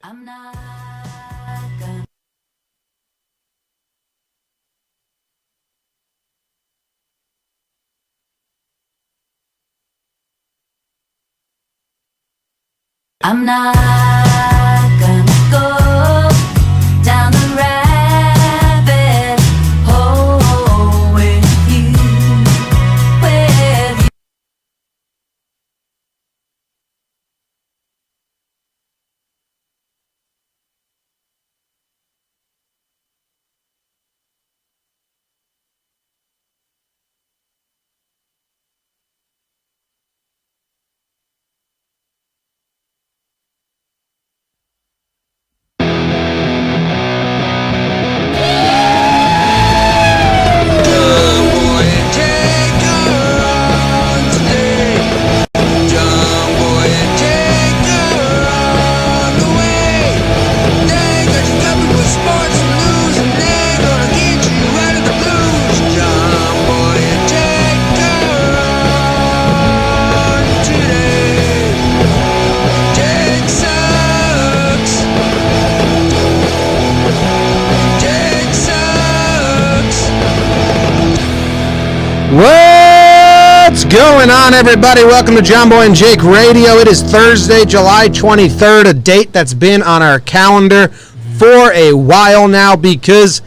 I'm not gonna. I'm not gonna go down the rabbit hole with you, with you. What's going on, everybody? Welcome to John Boy and Jake Radio. It is Thursday, July 23rd, a date that's been on our calendar for a while now because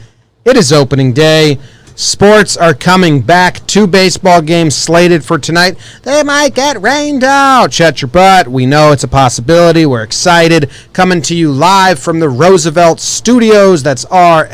it is opening day. Sports are coming back. 2 baseball games slated for tonight. They might get rained out. Shut your butt. We know it's a possibility. We're excited. Coming to you live from the Roosevelt Studios. That's RSVLTS.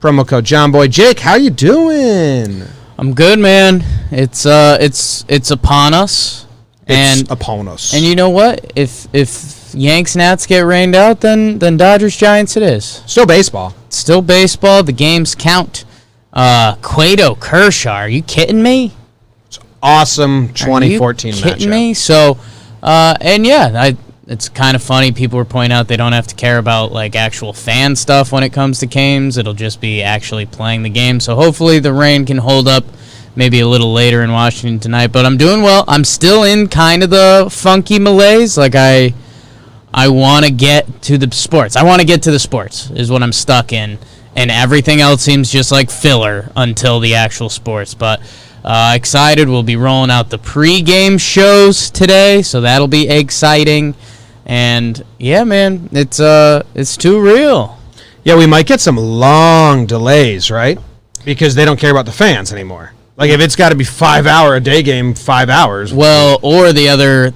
Promo code John Boy. Jake, how you doing? I'm good, man. It's upon us. It's upon us. And you know what? If Yanks Nats get rained out, then Dodgers Giants it is. Still baseball. Still baseball. The games count. Cueto Kershaw. Are you kidding me? It's awesome 2014 matchup. Are you kidding me? So, it's kind of funny. People were pointing out they don't have to care about like actual fan stuff when it comes to games. It'll just be actually playing the game. So hopefully the rain can hold up maybe a little later in Washington tonight. But I'm doing well. I'm still in kind of the funky malaise. Like I want to get to the sports. I want to get to the sports is what I'm stuck in. And everything else seems just like filler until the actual sports. But excited. We'll be rolling out the pregame shows today. So that'll be exciting. And yeah, man, it's too real. Yeah, we might get some long delays, right? Because they don't care about the fans anymore. Like if it's got to be 5-hour a day game, 5 hours. Well, or the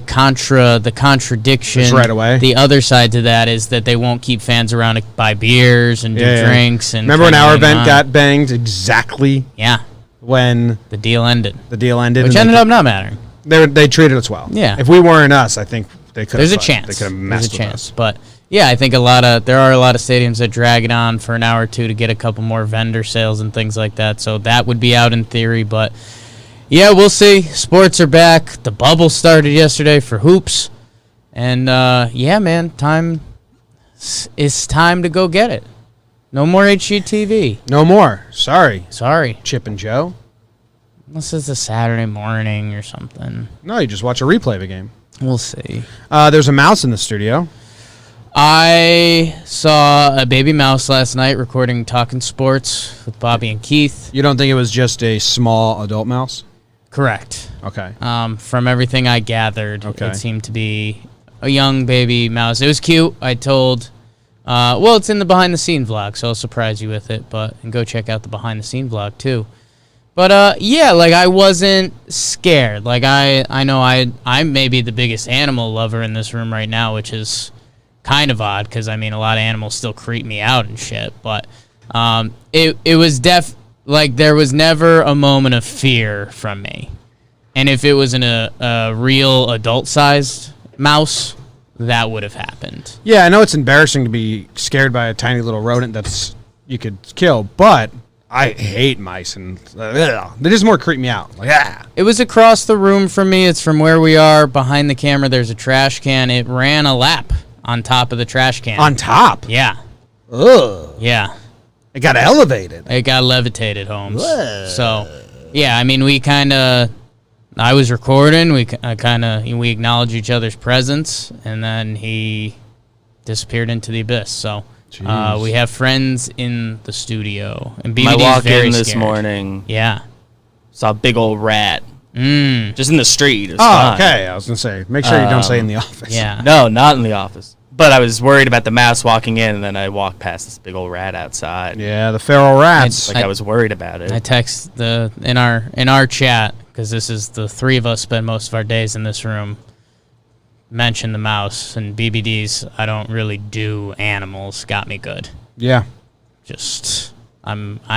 contradiction just right away. The other side to that is that they won't keep fans around to buy beers and do drinks. And remember when our event got banged exactly? Yeah. When the deal ended. Which ended up not mattering. They treated us well. Yeah. If we weren't us, I think they could. There's a chance. They could have messed with us. But yeah, I think there are a lot of stadiums that drag it on for an hour or two to get a couple more vendor sales and things like that. So that would be out in theory, but yeah, we'll see. Sports are back. The bubble started yesterday for hoops, and yeah, man, it's time to go get it. No more HGTV. No more. Sorry, Chip and Joe. Unless it's a Saturday morning or something. No, you just watch a replay of a game. We'll see. There's a mouse in the studio. I saw a baby mouse last night recording Talking Sports with Bobby and Keith. You don't think it was just a small adult mouse? Correct. Okay. From everything I gathered, it seemed to be a young baby mouse. It was cute. I told, it's in the behind-the-scene vlog, so I'll surprise you with it. And go check out the behind-the-scene vlog, too. But, yeah, like, I wasn't scared. Like, I know I may be the biggest animal lover in this room right now, which is kind of odd because, I mean, a lot of animals still creep me out and shit. But it was like, there was never a moment of fear from me. And if it was in a real adult-sized mouse, that would have happened. Yeah, I know it's embarrassing to be scared by a tiny little rodent that's you could kill, but I hate mice, and they just more creep me out. Like, It was across the room from me. It's from where we are. Behind the camera, there's a trash can. It ran a lap on top of the trash can. On top? Yeah. Ugh. Yeah. It got elevated. It got levitated, Holmes. Ugh. So, yeah, I mean, we kind of I was recording. We acknowledged each other's presence, and then he disappeared into the abyss. So we have friends in the studio, and BBD's I walked very in this scared. morning. Yeah. Saw a big old rat. Just in the street. It was Oh, fine. okay. I was going to say, make sure you don't say in the office. Yeah. No, not in the office. But I was worried about the mouse walking in, and then I walked past this big old rat outside. Yeah, the feral rats. I was worried about it. I text in our chat, because this is the three of us spend most of our days in this room. Mention the mouse, and BBD's I don't really do animals got me good. Yeah. Just I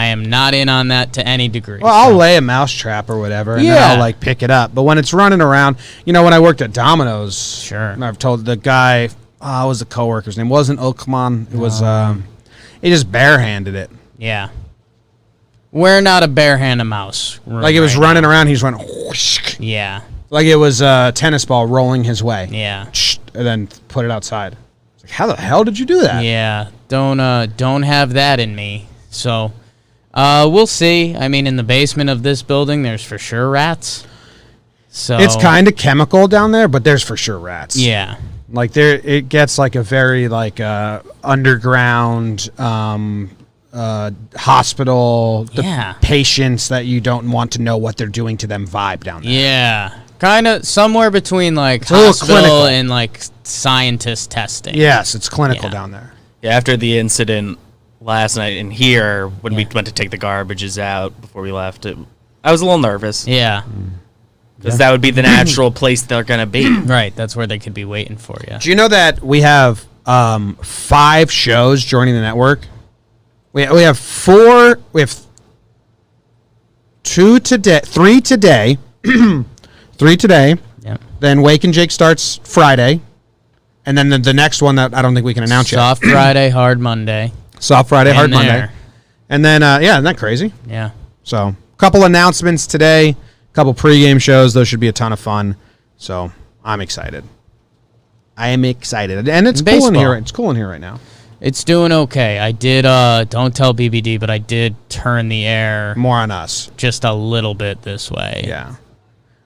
am not in on that to any degree. Well, I'll lay a mouse trap or whatever, and then Yeah. I'll like pick it up. But when it's running around, when I worked at Domino's, Sure. I've told the guy, what was the coworker's name? It wasn't Oakman. It was he just barehanded it. Yeah. We're not a bare-handed mouse. Like it was running around, he's running whoosh, Yeah. like it was a tennis ball rolling his way. Yeah. And then put it outside. It's like, how the hell did you do that? Yeah. Don't have that in me. So we'll see. I mean, in the basement of this building, there's for sure rats. So It's kind of chemical down there, but there's for sure rats. Yeah. Like it gets like a very like underground hospital. The Yeah. patients that you don't want to know what they're doing to them vibe down there. Yeah. Kind of somewhere between like a little hospital clinical. and like scientist testing. Yes, it's clinical Yeah. down there. Yeah, after the incident last night in here, when we went to take the garbages out before we left, I was a little nervous. Yeah. Because that would be the natural place they're going to be. Right. That's where they could be waiting for you. Do you know that we have 5 shows joining the network? We have 4. We have 2 today. 3 today. 3 today. Yep. Then Wake and Jake starts Friday, and then the next one that I don't think we can announce Soft yet. Friday, hard Monday. Soft Friday, hard In there. Monday, and then isn't that crazy? Yeah. So a couple announcements today, a couple pregame shows. Those should be a ton of fun. So I'm excited. I am excited, and it's cool in Baseball. here. It's cool in here right now. It's doing okay. I did don't tell BBD, but I did turn the air More on us. just a little bit this way. Yeah.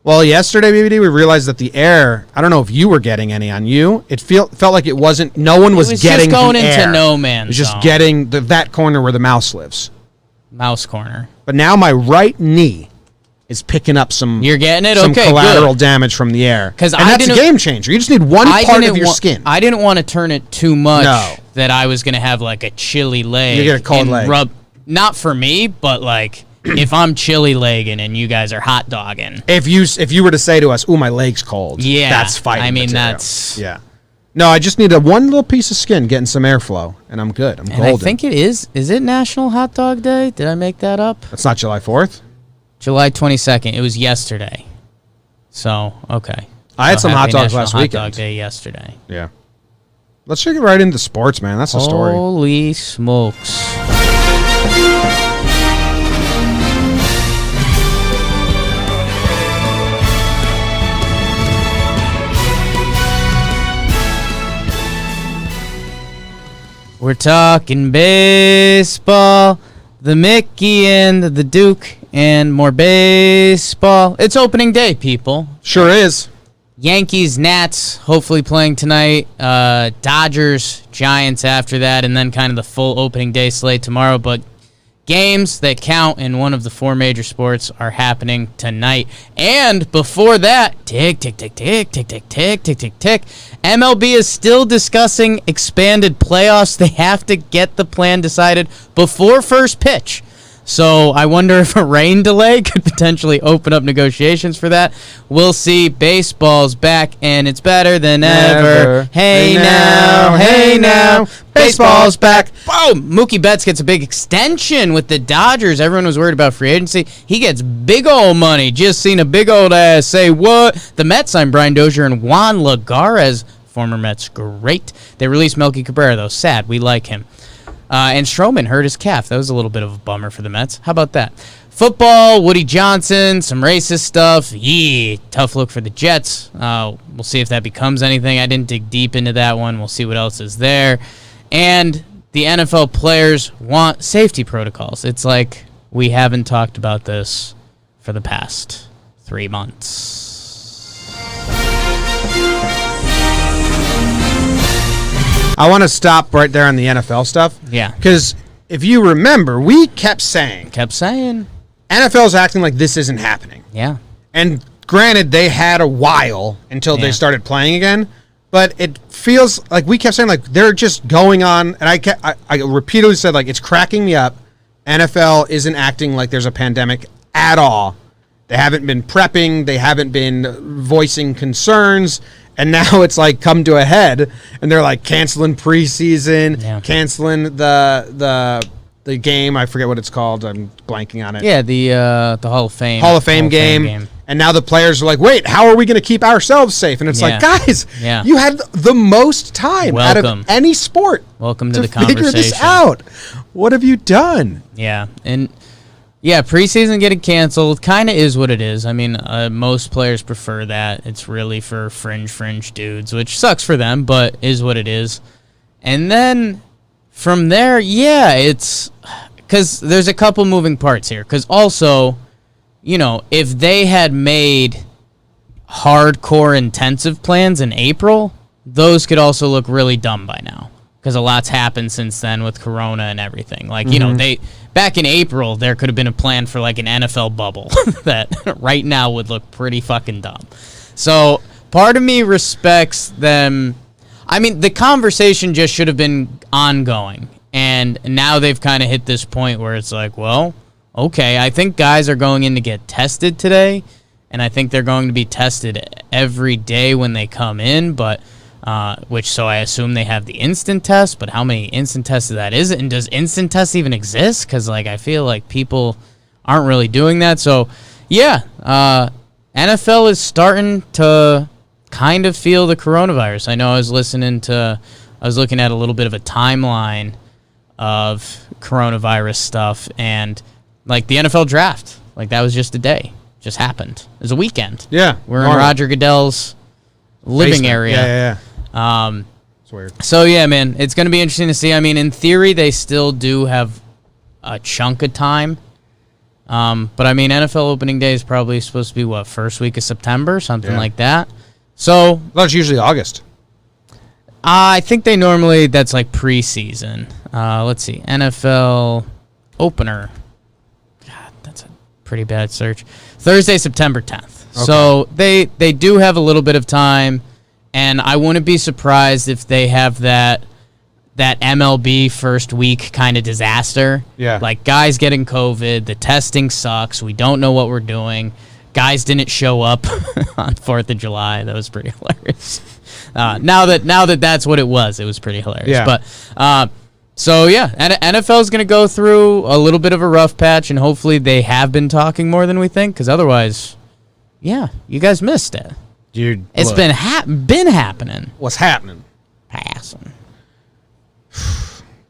Well, yesterday, BBD, we realized that the air, I don't know if you were getting any on you. It felt like it wasn't, no one was, It was getting just going the into air. no man's It was just zone. getting that corner where the mouse lives. Mouse corner. But now my right knee is picking up some You're getting it? some Okay, collateral good. damage from the air. 'Cause And I that's a didn't- game changer. You just need one part of your skin. I didn't want to turn it too much No. that I was going to have like a chilly leg. You get a cold and leg. Not for me, but like if I'm chilly legging and you guys are hot dogging. If you were to say to us, "Ooh, my leg's cold," Yeah, that's fighting. I mean, material. that's- yeah. No, I just need one little piece of skin getting some airflow, and I'm good. I'm And golden. I think it is. Is it National Hot Dog Day? Did I make that up? That's not July 4th. July 22nd. It was yesterday. So, okay. I had So some hot happy dogs National last Hot weekend. Dog Day yesterday. Yeah. Let's take it right into sports, man. That's the story. Holy smokes. We're talking baseball, the Mickey and the Duke, and more baseball. It's opening day, people. Sure is. Yankees, Nats, hopefully playing tonight. Dodgers, Giants after that, and then kind of the full opening day slate tomorrow. But games that count in one of the 4 major sports are happening tonight. And before that, tick, tick, tick, tick, tick, tick, tick, tick, tick, tick. MLB is still discussing expanded playoffs. They have to get the plan decided before first pitch. So I wonder if a rain delay could potentially open up negotiations for that. We'll see. Baseball's back, and it's better than ever. Hey now, hey now. Baseball's back. Boom! Mookie Betts gets a big extension with the Dodgers. Everyone was worried about free agency. He gets big old money. Just seen a big old ass say what? The Mets signed Brian Dozier and Juan Lagares, former Mets great. They released Melky Cabrera, though. Sad. We like him. And Stroman hurt his calf. That was a little bit of a bummer for the Mets. How about that? Football, Woody Johnson, some racist stuff. Yeah, tough look for the Jets. We'll see if that becomes anything. I didn't dig deep into that one. We'll see what else is there. And the NFL players want safety protocols. It's like we haven't talked about this for the past 3 months. I want to stop right there on the NFL stuff. Yeah. Because if you remember, we kept saying NFL's acting like this isn't happening. Yeah. And granted, they had a while until they started playing again, but it feels like we kept saying like they're just going on. And I repeatedly said like it's cracking me up. NFL isn't acting like there's a pandemic at all. They haven't been prepping. They haven't been voicing concerns. And now it's like come to a head, and they're like canceling preseason, canceling the game. I forget what it's called. I'm blanking on it. Yeah, the Hall of Fame. Hall of Fame game. And now the players are like, wait, how are we going to keep ourselves safe? And it's like, guys, you had the most time out of any sport. Welcome to the figure conversation. This out. What have you done? Yeah, and preseason getting canceled kind of is what it is. I mean, most players prefer that. It's really for fringe dudes, which sucks for them, but is what it is. And then from there, it's because there's a couple moving parts here. Because also, if they had made hardcore intensive plans in April, those could also look really dumb by now. Because a lot's happened since then with Corona and everything. Like, they back in April, there could have been a plan for like an NFL bubble that right now would look pretty fucking dumb. So part of me respects them. I mean, the conversation just should have been ongoing. And now they've kind of hit this point where it's like, well, okay, I think guys are going in to get tested today. And I think they're going to be tested every day when they come in. But so I assume they have the instant test, but how many instant tests that is? And does instant test even exist? Because like I feel like people aren't really doing that. So NFL is starting to kind of feel the coronavirus. I know I was looking at a little bit of a timeline of coronavirus stuff, and like the NFL draft, like that was just a day, just happened. It was a weekend. Yeah, we're in Roger Goodell's living basement. area. Yeah. It's weird. So, yeah, man, it's going to be interesting to see. I mean, in theory, they still do have a chunk of time. But, I mean, NFL opening day is probably supposed to be, first week of September, something like that. So. Well, it's usually August. I think that's like preseason. Let's see. NFL opener. God, that's a pretty bad search. Thursday, September 10th. Okay. So, they do have a little bit of time. And I wouldn't be surprised if they have that MLB first week kind of disaster. Yeah. Like, guys getting COVID, the testing sucks, we don't know what we're doing. Guys didn't show up on 4th of July. That was pretty hilarious. Now that that's what it was pretty hilarious. Yeah. But, NFL is going to go through a little bit of a rough patch, and hopefully they have been talking more than we think, because otherwise, you guys missed it. Dude, it's been happening. What's happening? Passing.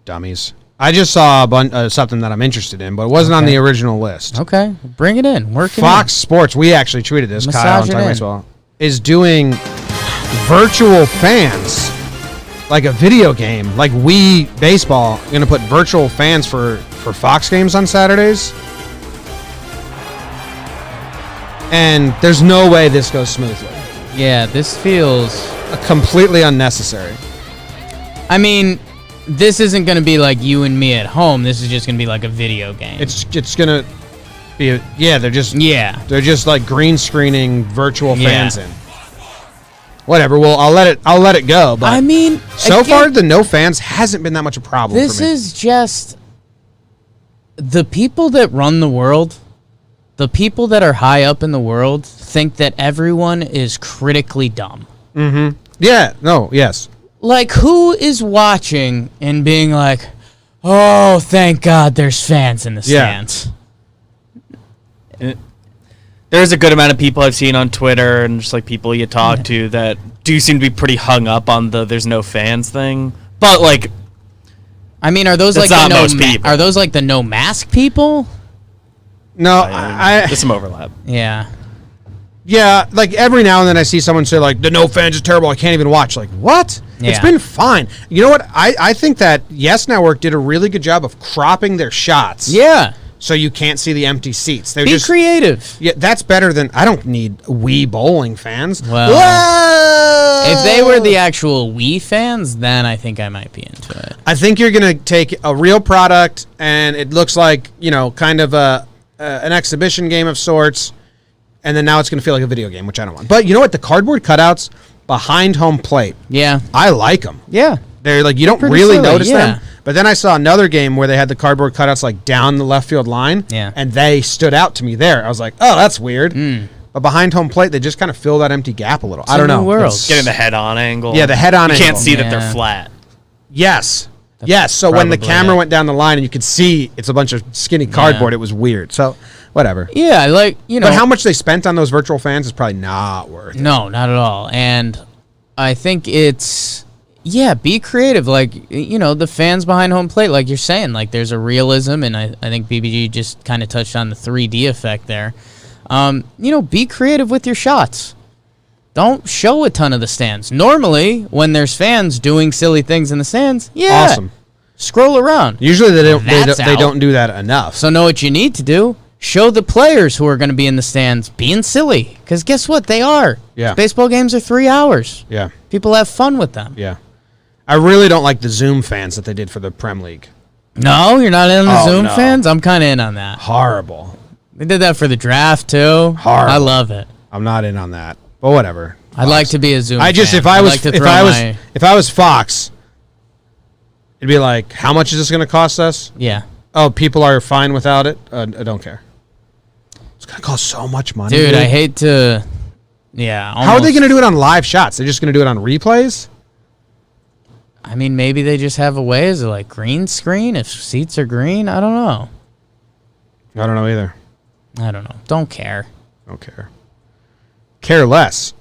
Dummies. I just saw something that I'm interested in, but it wasn't on the original list. Okay, bring it in. Fox Sports, we actually tweeted this, Kyle on Time Baseball, is doing virtual fans, like a video game, like Wii Baseball, going to put virtual fans for Fox games on Saturdays. And there's no way this goes smoothly. Yeah, this feels completely unnecessary. I mean, this isn't going to be like you and me at home. This is just going to be like a video game. It's going to be they're just like green screening virtual fans in. Whatever. Well, I'll let it go, but I mean, so far the no fans hasn't been that much a problem for me. This is just the people that run the world. The people that are high up in the world think that everyone is critically dumb. Mm-hmm. Yeah. No. Yes. Like, who is watching and being like, oh, thank God there's fans in the stands? There's a good amount of people I've seen on Twitter and just like people you talk to that do seem to be pretty hung up on the there's no fans thing. But like, I mean, are those like the no mask people? No, there's some overlap. Yeah. Yeah, like every now and then I see someone say like the no fans is terrible, I can't even watch. Like, what? Yeah. It's been fine. You know what? I think that Yes Network did a really good job of cropping their shots. Yeah. So you can't see the empty seats. They're Be creative. Yeah, that's better than I don't need Wii bowling fans. Well, If they were the actual Wii fans, then I think I might be into it. I think you're going to take a real product, and it looks like, kind of an exhibition game of sorts, and then now it's going to feel like a video game, which I don't want. But you know what? The cardboard cutouts behind home plate, Yeah. I like them. Yeah. They're like, you don't Pretty really silly, notice yeah. them. But then I saw another game where they had the cardboard cutouts like down the left field line, Yeah. and they stood out to me there. I was like, oh, that's weird. But behind home plate, they just kind of fill that empty gap a little. I don't a new know. world. It's- Getting the head-on angle. Yeah, the head-on You angle. can't see that Yeah. they're flat. Yes. Yes. So when the Probably, camera yeah. went down the line and you could see it's a bunch of skinny cardboard, it was weird. So whatever. Yeah, like, But how much they spent on those virtual fans is probably not worth it. No, not at all. And I think it's, be creative. Like, the fans behind home plate, like you're saying, like there's a realism, and I think BBG just kind of touched on the 3D effect there. Be creative with your shots. Don't show a ton of the stands. Normally, when there's fans doing silly things in the stands, Awesome. scroll around. Usually they don't. That's They out. don't do that enough. So know what you need to do. Show the players who are going to be in the stands being silly. Because guess what? They are. Yeah. Baseball games are 3 hours. Yeah. People have fun with them. Yeah. I really don't like the Zoom fans that they did for the Prem League. No, you're not in the Oh, Zoom no. fans? I'm kind of in on that. Horrible. They did that for the draft, too. Horrible. I love it. I'm not in on that. But whatever. I'd like to be a Zoom I just fan. if I I'd was like to if throw I was my- if I was Fox, it'd be like, how much is this going to cost us? Yeah. Oh, people are fine without it. I don't care. It's going to cost so much money, Dude, I hate to... Yeah, How are they going to do it on live shots? They're just going to do it on replays? I mean, maybe they just have a way. Is it like green screen if seats are green? I don't know. I don't know either. I don't know. Don't care. Don't care. Care less.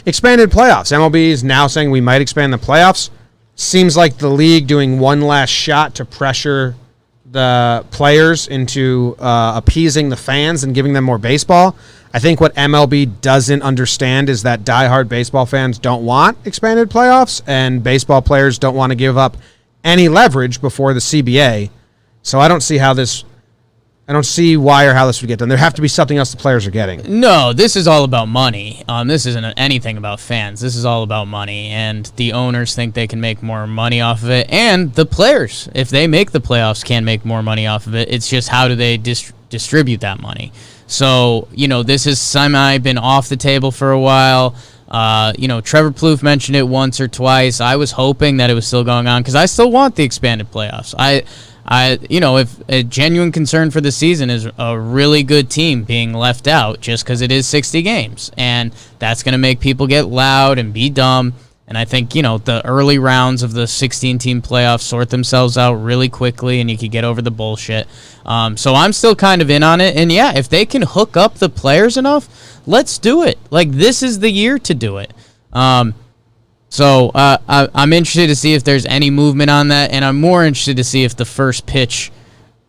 Expanded playoffs. MLB is now saying we might expand the playoffs. Seems like the league doing one last shot to pressure the players into appeasing the fans and giving them more baseball. I think what MLB doesn't understand is that diehard baseball fans don't want expanded playoffs, and baseball players don't want to give up any leverage before the CBA. So I don't see how this... I don't see why or how this would get done. There have to be something else the players are getting. No, this is all about money. This isn't anything about fans. This is all about money, and the owners think they can make more money off of it, and the players, if they make the playoffs, can make more money off of it. It's just how do they distribute that money. So, this has been off the table for a while. Trevor Plouffe mentioned it once or twice. I was hoping that it was still going on because I still want the expanded playoffs. If a genuine concern for the season is a really good team being left out just because it is 60 games, and that's going to make people get loud and be dumb. And I think, the early rounds of the 16-team playoffs sort themselves out really quickly, and you could get over the bullshit. So I'm still kind of in on it. And, yeah, if they can hook up the players enough, let's do it. Like, this is the year to do it. So I'm interested to see if there's any movement on that, and I'm more interested to see if the first pitch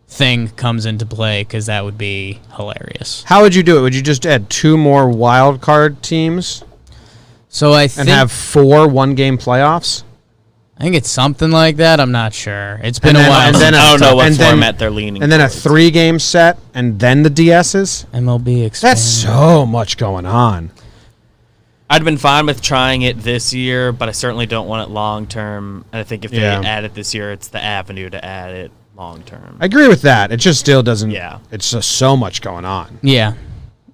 thing comes into play, because that would be hilarious. How would you do it? Would you just add 2 more wild card teams So I and think have 4 one-game playoffs? I think it's something like that. I'm not sure. It's been And a then- while. and then I don't know what and then- format they're leaning And then a towards. 3-game set, and then the DSs? MLB expanded. That's so much going on. I'd have been fine with trying it this year, but I certainly don't want it long term. And I think if they Yeah. add it this year, it's the avenue to add it long term. I agree with that. It just still doesn't... Yeah. It's just so much going on. Yeah.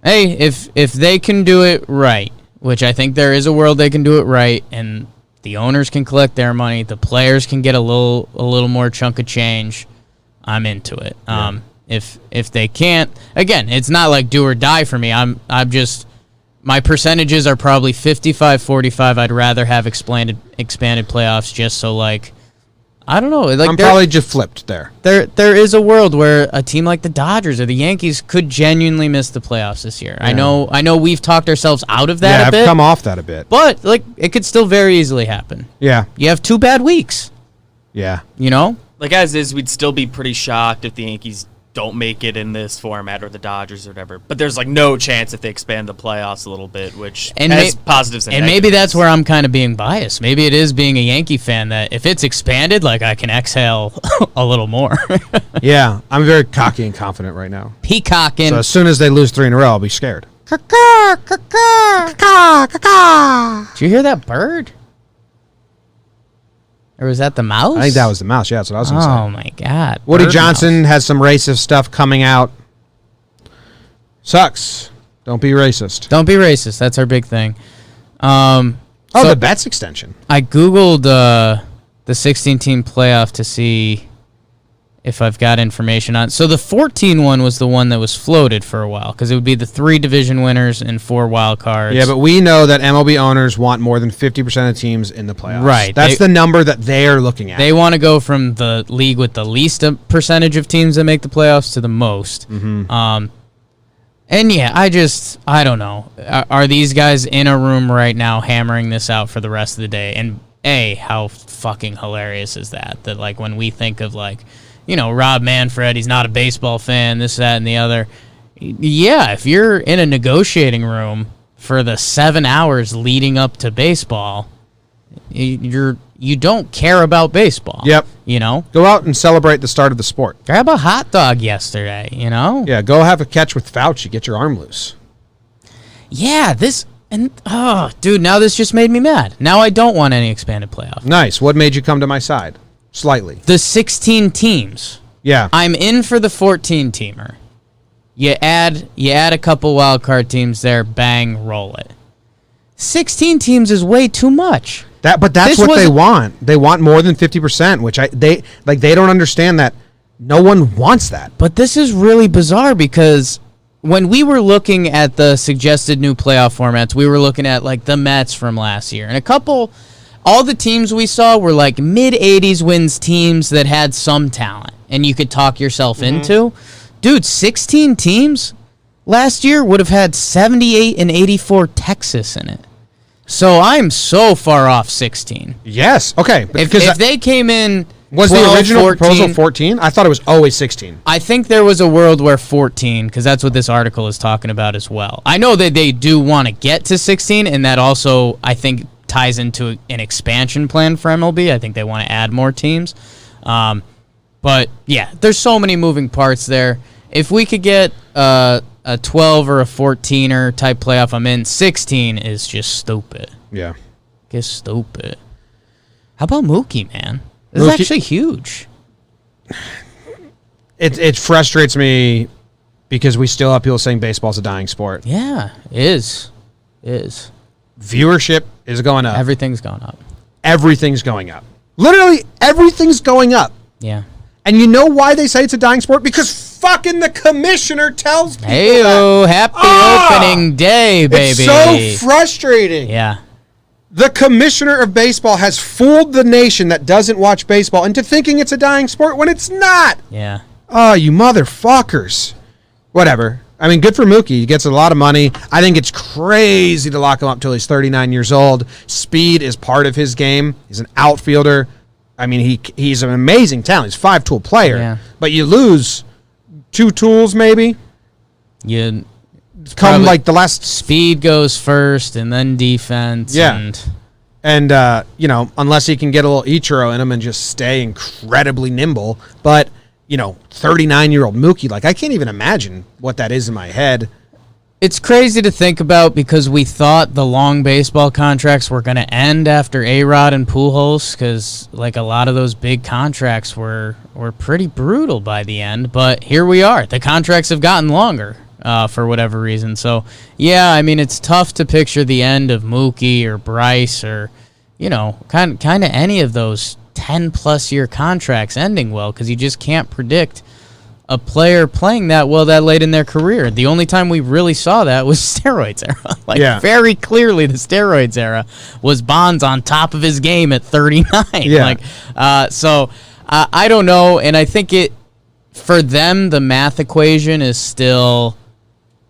Hey, if they can do it right, which I think there is a world they can do it right, and the owners can collect their money, the players can get a little more chunk of change, I'm into it. If they can't, again, it's not like do or die for me. I'm just, my percentages are probably 55-45. I'd rather have expanded playoffs just so, like, I don't know. Like, I'm probably just flipped there. There is a world where a team like the Dodgers or the Yankees could genuinely miss the playoffs this year. Yeah. I know we've talked ourselves out of that Yeah, a I've bit, come off that a bit. but like it could still very easily happen. Yeah. You have 2 bad weeks, Yeah. Like as is, we'd still be pretty shocked if the Yankees don't make it in this format or the Dodgers or whatever. But there's like no chance if they expand the playoffs a little bit, which has positives and maybe negatives. that's where I'm kind of being biased. Maybe it is being a Yankee fan that if it's expanded, like I can exhale a little more. Yeah. I'm very cocky and confident right now. Peacocking. So as soon as they lose 3 in a row, I'll be scared. Did you hear that bird? Or was that the mouse? I think that was the mouse. Yeah, that's what I was going to say. Oh, my God. Woody Bird Johnson mouse. has some racist stuff coming out. Sucks. Don't be racist. Don't be racist. That's our big thing. The Betts extension. I Googled the 16-team playoff to see if I've got information on it. So the 14 one was the one that was floated for a while because it would be the 3 division winners and 4 wild cards. Yeah, but we know that MLB owners want more than 50% of teams in the playoffs. Right. That's the number that they're looking at. They want to go from the league with the least percentage of teams that make the playoffs to the most. Mm-hmm. And yeah, I don't know. Are these guys in a room right now hammering this out for the rest of the day? And how fucking hilarious is that? That like when we think of like, Rob Manfred, he's not a baseball fan, this, that, and the other. Yeah, if you're in a negotiating room for the 7 hours leading up to baseball, you don't care about baseball. Yep. Go out and celebrate the start of the sport. Grab a hot dog yesterday, Yeah, go have a catch with Fauci. Get your arm loose. Yeah, dude, now this just made me mad. Now I don't want any expanded playoff. Nice. What made you come to my side? Slightly. The 16 teams. Yeah. I'm in for the 14-teamer. You add a couple wild card teams there, bang, roll it. 16 teams is way too much. But that's what they want. They want more than 50%, which they don't understand that no one wants that. But this is really bizarre because when we were looking at the suggested new playoff formats, we were looking at like the Mets from last year. And all the teams we saw were like mid-80s wins teams that had some talent and you could talk yourself into. Dude, 16 teams last year would have had 78 and 84 Texas in it. So I'm so far off 16. Yes. Okay. If they came in was 12, the original 14, proposal 14? I thought it was always 16. I think there was a world where 14, because that's what this article is talking about as well. I know that they do want to get to 16, and that also, I think, ties into an expansion plan for MLB. I think they want to add more teams. But, yeah, there's so many moving parts there. If we could get a 12 or a 14er type playoff, I'm in. 16 is just stupid. Yeah. Just stupid. How about Mookie, man? This is actually huge. It frustrates me because we still have people saying baseball's a dying sport. Yeah, it is. Viewership is going up. Everything's going up. Everything's going up. Literally everything's going up. Yeah. And you know why they say it's a dying sport? Because fucking the commissioner tells people Hey-o, that. happy opening day, baby. It's so frustrating. Yeah. The commissioner of baseball has fooled the nation that doesn't watch baseball into thinking it's a dying sport when it's not. Yeah. Oh, you motherfuckers. Whatever. I mean, good for Mookie. He gets a lot of money. I think it's crazy to lock him up till he's 39 years old. Speed is part of his game. He's an outfielder. I mean, he's an amazing talent. He's a 5-tool player. Yeah. But you lose 2 tools maybe. You come like the last... Speed goes first and then defense. Yeah. And unless he can get a little Ichiro in him and just stay incredibly nimble. But, 39-year-old Mookie, I can't even imagine what that is in my head. It's crazy to think about because we thought the long baseball contracts were going to end after A-Rod and Pujols because, a lot of those big contracts were pretty brutal by the end. But here we are. The contracts have gotten longer for whatever reason. So, yeah, I mean, it's tough to picture the end of Mookie or Bryce or, kind of any of those 10-plus year contracts ending well because you just can't predict a player playing that well that late in their career. The only time we really saw that was steroids era. Very clearly the steroids era was Bonds on top of his game at 39. Yeah. So I don't know, and I think for them the math equation is still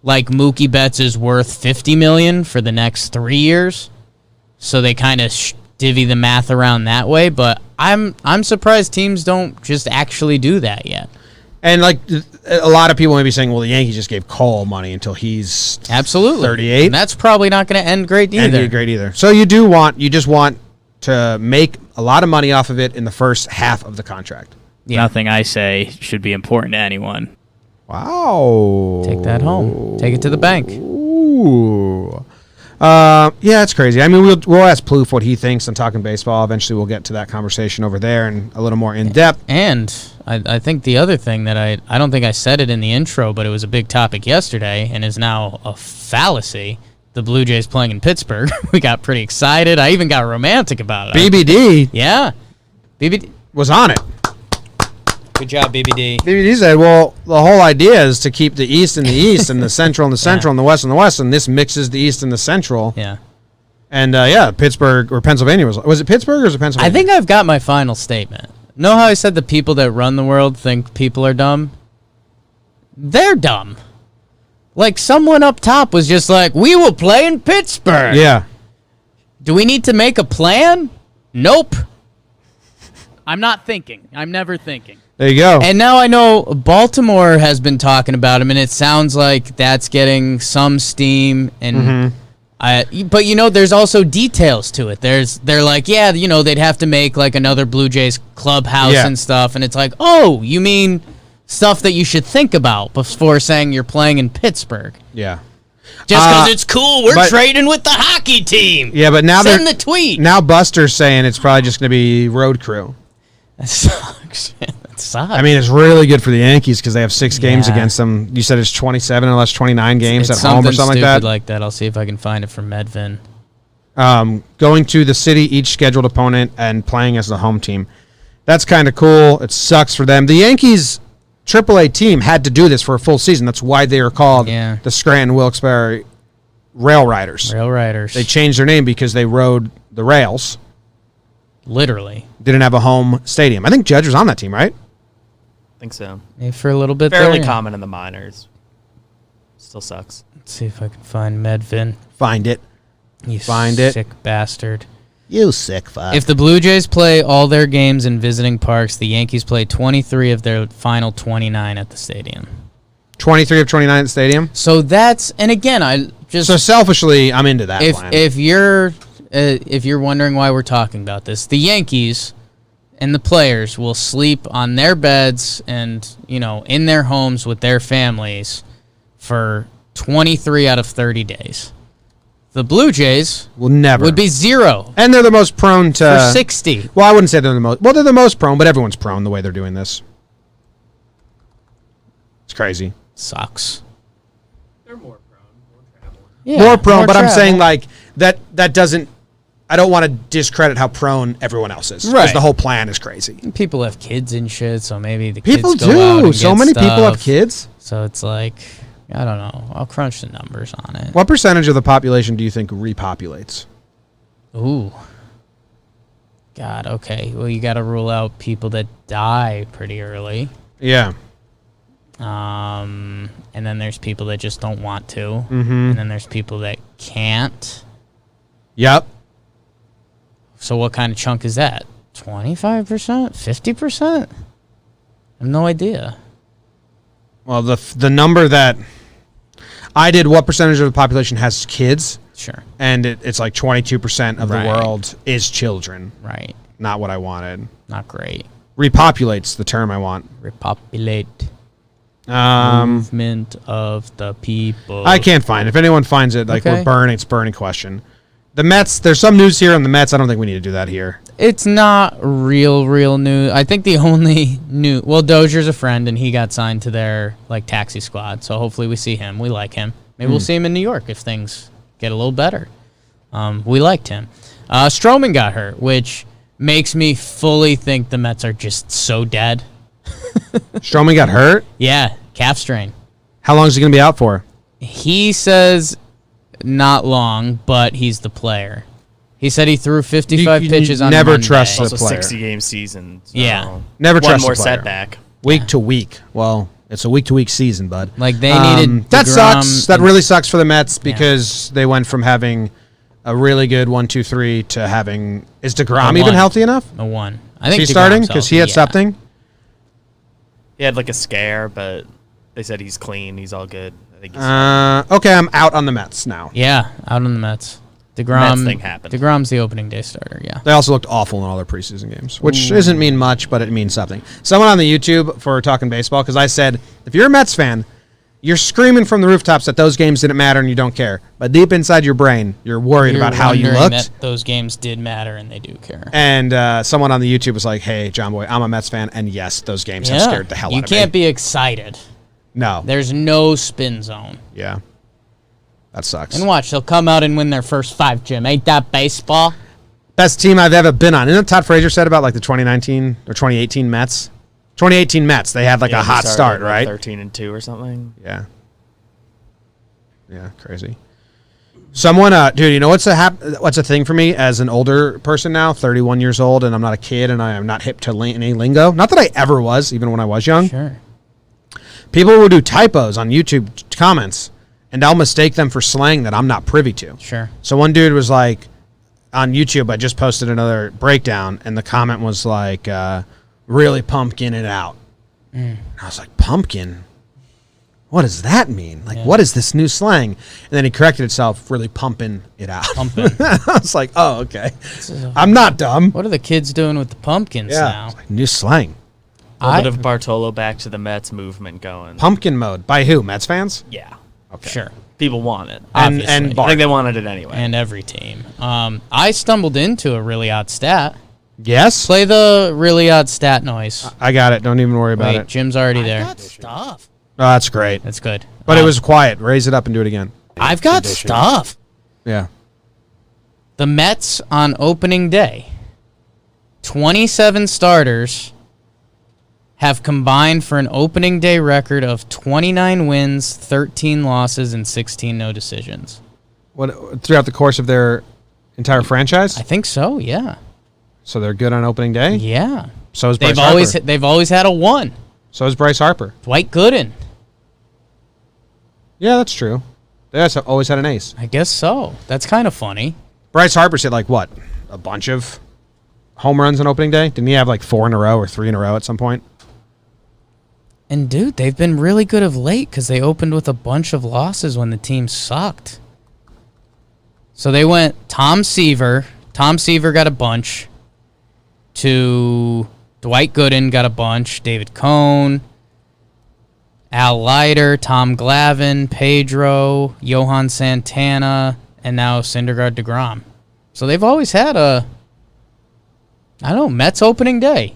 Mookie Betts is worth $50 million for the next 3 years. So they kind of divvy the math around that way, but I'm surprised teams don't just actually do that yet. And a lot of people may be saying, well, the Yankees just gave Cole money until he's absolutely 38. And that's probably not going to end great either. So you just want to make a lot of money off of it in the first half of the contract. Yeah. Nothing I say should be important to anyone. Wow. Take that home. Take it to the bank. Ooh. Yeah, it's crazy. I mean, we'll ask Plouffe what he thinks on talking baseball. Eventually, we'll get to that conversation over there and a little more in depth. And I think the other thing that I don't think I said it in the intro, but it was a big topic yesterday and is now a fallacy. The Blue Jays playing in Pittsburgh. We got pretty excited. I even got romantic about it. BBD Yeah. BBD was on it. Good job, BBD. BBD said, well, the whole idea is to keep the East in the East and the Central in the Central and the West in the West, and this mixes the East and the Central. Yeah. And, Pittsburgh or Pennsylvania was it Pittsburgh or was it Pennsylvania? I think I've got my final statement. Know how I said the people that run the world think people are dumb? They're dumb. Like, someone up top was just like, we will play in Pittsburgh. Yeah. Do we need to make a plan? Nope. I'm not thinking. I'm never thinking. There you go. And now I know Baltimore has been talking about him, and it sounds like that's getting some steam. And but there's also details to it. They're like, they'd have to make like another Blue Jays clubhouse and stuff, and it's like, oh, you mean stuff that you should think about before saying you're playing in Pittsburgh. Yeah. Just because it's cool, we're trading with the hockey team. Yeah, but now send the tweet. Now Buster's saying it's probably just going to be road crew. That sucks. That sucks. I mean, it's really good for the Yankees because they have 6 games against them. You said it's 27 unless 29 games it's at home or something like that. I'll see if I can find it from Medvin. Going to the city, each scheduled opponent, and playing as the home team. That's kind of cool. It sucks for them. The Yankees AAA team had to do this for a full season. That's why they are called the Scranton-Wilkes-Barre Rail Riders. Rail Riders. They changed their name because they rode the rails. Literally. Didn't have a home stadium. I think Judge was on that team, right? I think so. Yeah, for a little bit Fairly there, common in the minors. Still sucks. Let's see if I can find Medvin. Find it. You Find it. sick bastard. You sick fuck. If the Blue Jays play all their games in visiting parks, the Yankees play 23 of their final 29 at the stadium. 23 of 29 at the stadium? So that's, and again, I just... So selfishly, I'm into that plan. If you're wondering why we're talking about this, the Yankees and the players will sleep on their beds and, in their homes with their families for 23 out of 30 days. The Blue Jays would be 0. And they're the most prone to... For 60. Well, I wouldn't say they're the most... Well, they're the most prone, but everyone's prone the way they're doing this. It's crazy. Sucks. They're more prone, more travel. Yeah, more prone, but travel. I'm saying, like, that doesn't... I don't want to discredit how prone everyone else is. Right. Because the whole plan is crazy. People have kids and shit, so maybe the people kids go out do. and So get many stuff. people have kids. So it's like, I don't know. I'll crunch the numbers on it. What percentage of the population do you think repopulates? Ooh. God, okay. Well, you got to rule out people that die pretty early. Yeah. And then there's people that just don't want to. Mm-hmm. And then there's people that can't. Yep. So what kind of chunk is that? 25%? 50%? I have no idea. Well, the number that I did, what percentage of the population has kids? Sure. And it's like 22% of the world is children. Right. Not what I wanted. Not great. Repopulates the term I want. Repopulate. Movement of the people. I can't find it. If anyone finds it, like Okay. it's burning question. The Mets, there's some news here on the Mets. I don't think we need to do that here. It's not real news. I think the only new... Well, Dozier's a friend, and he got signed to their taxi squad, so hopefully we see him. We like him. Maybe we'll see him in New York if things get a little better. We liked him. Stroman got hurt, which makes me fully think the Mets are just so dead. Stroman got hurt? Yeah, calf strain. How long is he going to be out for? He says not long, but he's the player. He said he threw 55 pitches on never Monday. trust Also, the player. 60-game season. So Yeah. Never trust one more the player. setback. Week to week. Well, it's a week-to-week season, bud. Like, they needed that DeGrom sucks. That really sucks for the Mets because they went from having a really good 1-2-3 to having... Is DeGrom A even one. healthy enough? A 1. I think He's starting DeGrom's because he had healthy, something. He had like a scare, but they said he's clean. He's all good. I think he's Okay, I'm out on the Mets now. Yeah, out on the Mets. Mets thing happened. DeGrom's the opening day starter, yeah. They also looked awful in all their preseason games, which doesn't mean much, but it means something. Someone on the YouTube for Talking Baseball, because I said, if you're a Mets fan, You're screaming from the rooftops that those games didn't matter and you don't care. But deep inside your brain, you're worried about how you wondering looked. that those games did matter and they do care. And someone on the YouTube was like, hey, John Boy, I'm a Mets fan. And yes, those games have scared the hell out of me. You can't be excited. No. There's no spin zone. Yeah. That sucks. And watch, they'll come out and win their first 5, Jim. Ain't that baseball? Best team I've ever been on. Isn't that Todd Frazier said about like the 2019 or 2018 Mets? 2018 Mets, they had like a hot start, right? 13-2 or something. Yeah. Yeah, crazy. Someone, dude, you know what's a thing for me as an older person now, 31 years old, and I'm not a kid, and I am not hip to any lingo. Not that I ever was, even when I was young. Sure. People will do typos on YouTube comments, and I'll mistake them for slang that I'm not privy to. Sure. So one dude was like, on YouTube, I just posted another breakdown, and the comment was like, really pumpkin it out. And I was like, pumpkin? What does that mean? Like, what is this new slang? And then he corrected himself, really pumping it out. Pumping. I was like, oh, okay. I'm not dumb. What are the kids doing with the pumpkins now? It's like new slang. A little bit of Bartolo back to the Mets movement going. Pumpkin mode. By who? Mets fans? Yeah. Okay. Sure. People want it. And Obviously. I Bart. think they wanted it anyway. And every team. I stumbled into a really odd stat. Yes? Play the really odd stat noise. I got it. Don't even worry about Wait, it. Jim's already there. Got stuff. Oh, that's great. That's good. But it was quiet. Raise it up and do it again. I've got stuff. Yeah. The Mets on opening day, 27 starters have combined for an opening day record of 29 wins, 13 losses, and 16 no decisions. What throughout the course of their entire franchise? I think so, yeah. So they're good on opening day? Yeah. So is Bryce They've always had a 1. So is Bryce Harper. Dwight Gooden. Yeah, that's true. They also always had an ace. I guess so. That's kind of funny. Bryce Harper's hit like what? A bunch of home runs on opening day? Didn't he have like 4 in a row or 3 in a row at some point? And, dude, they've been really good of late because they opened with a bunch of losses when the team sucked. So they went Tom Seaver. Tom Seaver got a bunch. To Dwight Gooden got a bunch. David Cone. Al Leiter. Tom Glavine. Pedro. Johan Santana. And now Syndergaard DeGrom. So they've always had Mets opening day.